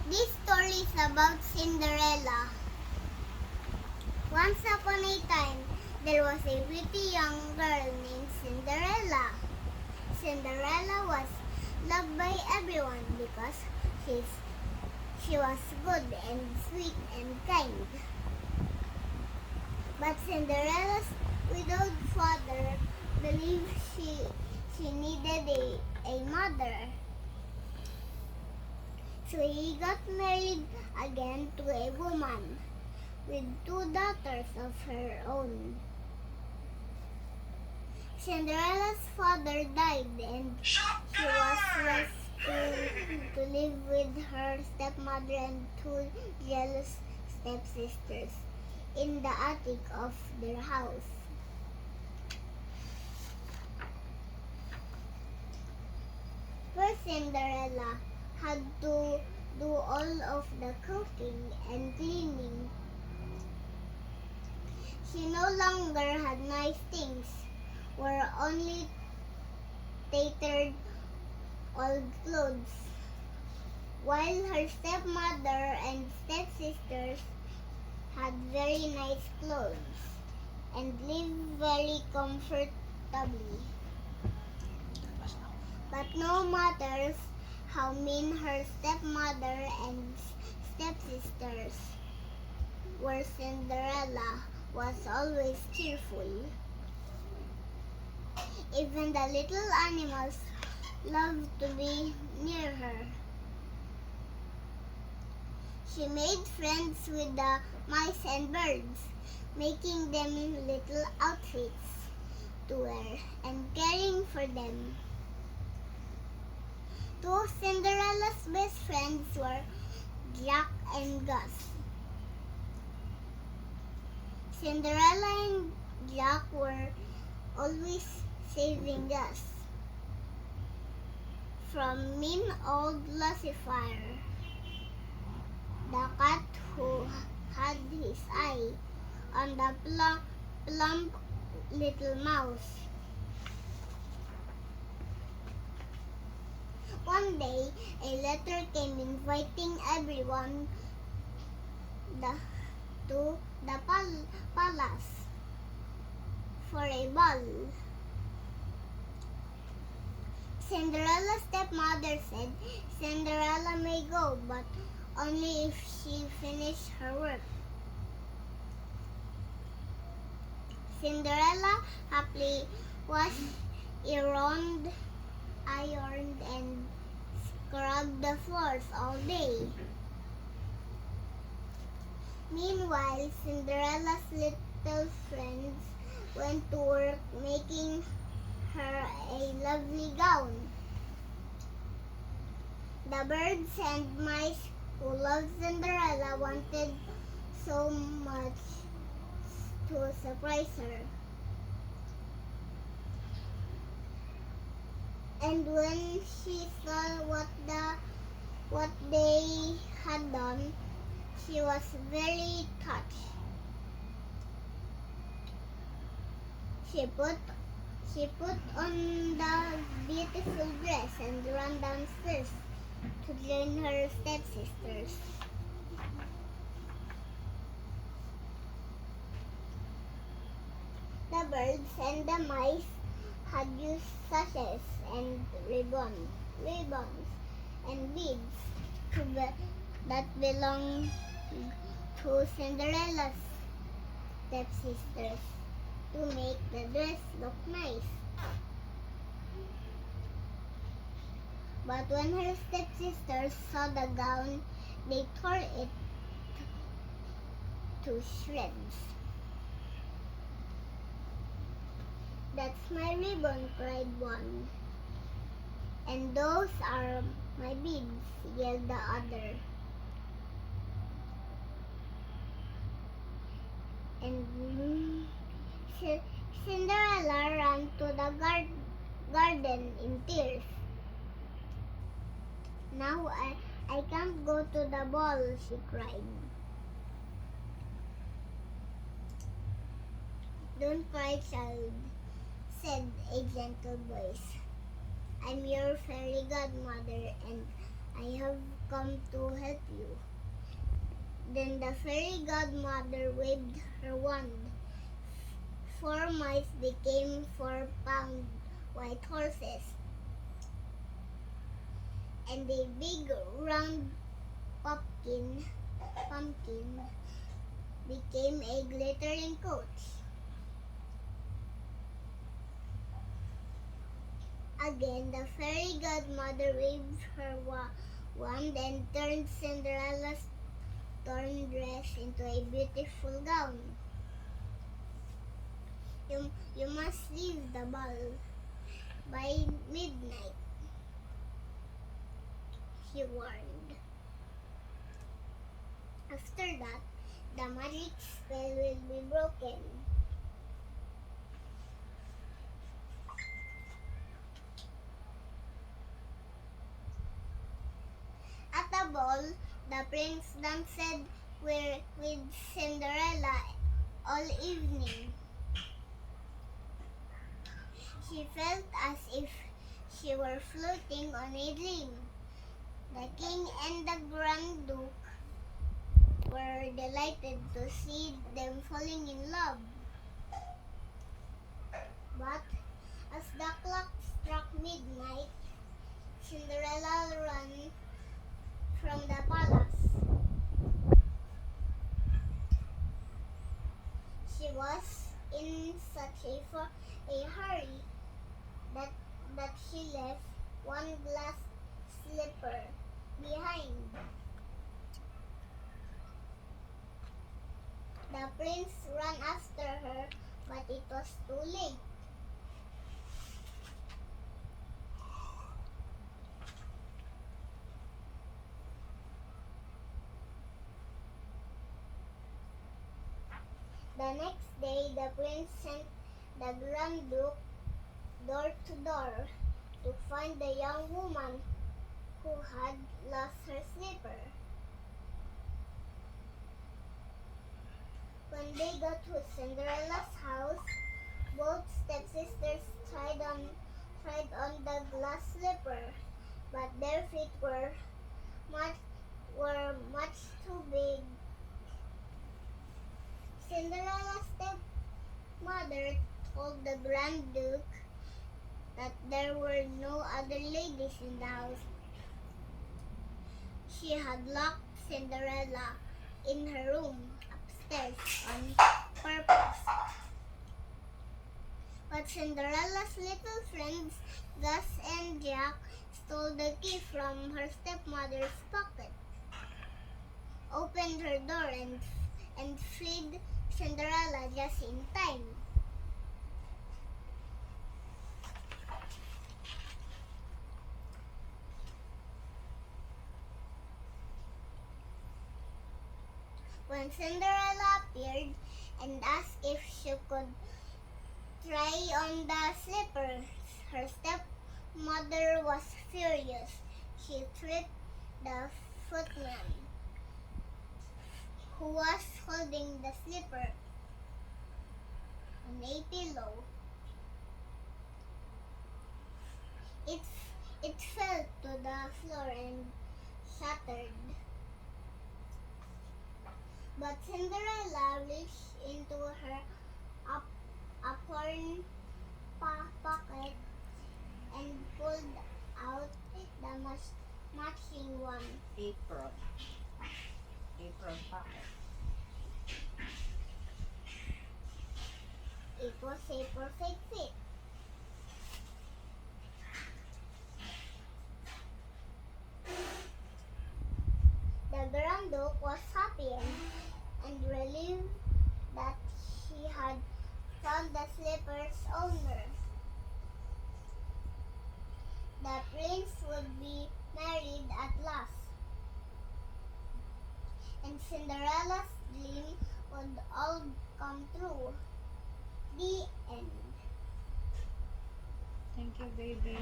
This story is about Cinderella. Once upon a time, there was a pretty young girl named Cinderella. Cinderella was loved by everyone because she was good and sweet and kind. But Cinderella's widowed father believed she needed a mother. So he got married again to a woman with two daughters of her own. Cinderella's father died and she was left to live with her stepmother and two jealous stepsisters in the attic of their house. First, Cinderella had to do all of the cooking and cleaning. She no longer had nice things, wore only tattered old clothes, while her stepmother and stepsisters had very nice clothes and lived very comfortably. But no matter how mean her stepmother and stepsisters were, Cinderella was always cheerful. Even the little animals loved to be near her. She made friends with the mice and birds, making them little outfits to wear and caring for them. Two of Cinderella's best friends were Jack and Gus. Cinderella and Jack were always saving Gus from mean old Lucifer, the cat who had his eye on the plump little mouse. One day, a letter came inviting everyone to the palace for a ball. Cinderella's stepmother said Cinderella may go, but only if she finished her work. Cinderella happily washed, ironed, and scrubbed the floors all day. Meanwhile, Cinderella's little friends went to work making her a lovely gown. The birds and mice who loved Cinderella wanted so much to surprise her. And when she saw what they had done, she was very touched. She put on the beautiful dress and ran downstairs to join her stepsisters. The birds and the mice had used sashes and ribbons and beads that belonged to Cinderella's stepsisters to make the dress look nice. But when her stepsisters saw the gown, they tore it to shreds. "That's my ribbon," cried one. "And those are my beads," yelled the other. And Cinderella ran to the garden in tears. "Now I can't go to the ball," she cried. "Don't cry, child," said a gentle voice. "I'm your fairy godmother, and I have come to help you." Then the fairy godmother waved her wand. 4 mice became 4 white horses, and a big round pumpkin became a glittering coach. Again, the fairy godmother waved her wand and turned Cinderella's torn dress into a beautiful gown. You must leave the ball by midnight," she warned. "After that, the magic spell will be broken." At the ball, the prince danced with Cinderella all evening. She felt as if she were floating on a dream. The king and the Grand Duke were delighted to see them falling in love. But as the clock struck midnight, Cinderella ran from the palace. She was in such a hurry that she left one glass slipper behind. The prince ran after her, but it was too late. The next day, the prince sent the Grand Duke door to door to find the young woman who had lost her slipper. When they got to Cinderella's house, both stepsisters tried on the glass slipper, but their feet were much too big. Cinderella's stepmother told the Grand Duke that there were no other ladies in the house. She had locked Cinderella in her room upstairs on purpose. But Cinderella's little friends, Gus and Jack, stole the key from her stepmother's pocket, opened her door, and freed Cinderella just in time. When Cinderella appeared and asked if she could try on the slippers, her stepmother was furious. She threatened the footman, who was holding the slipper on a pillow. It fell to the floor and shattered. But Cinderella reached into her apron pocket and pulled out the matching one. Apron pocket. It was a perfect fit. The Grand Duke was happy and relieved that he had found the slipper's owner. The prince would be married at last, and Cinderella's dream would all come true. The end. Thank you, baby.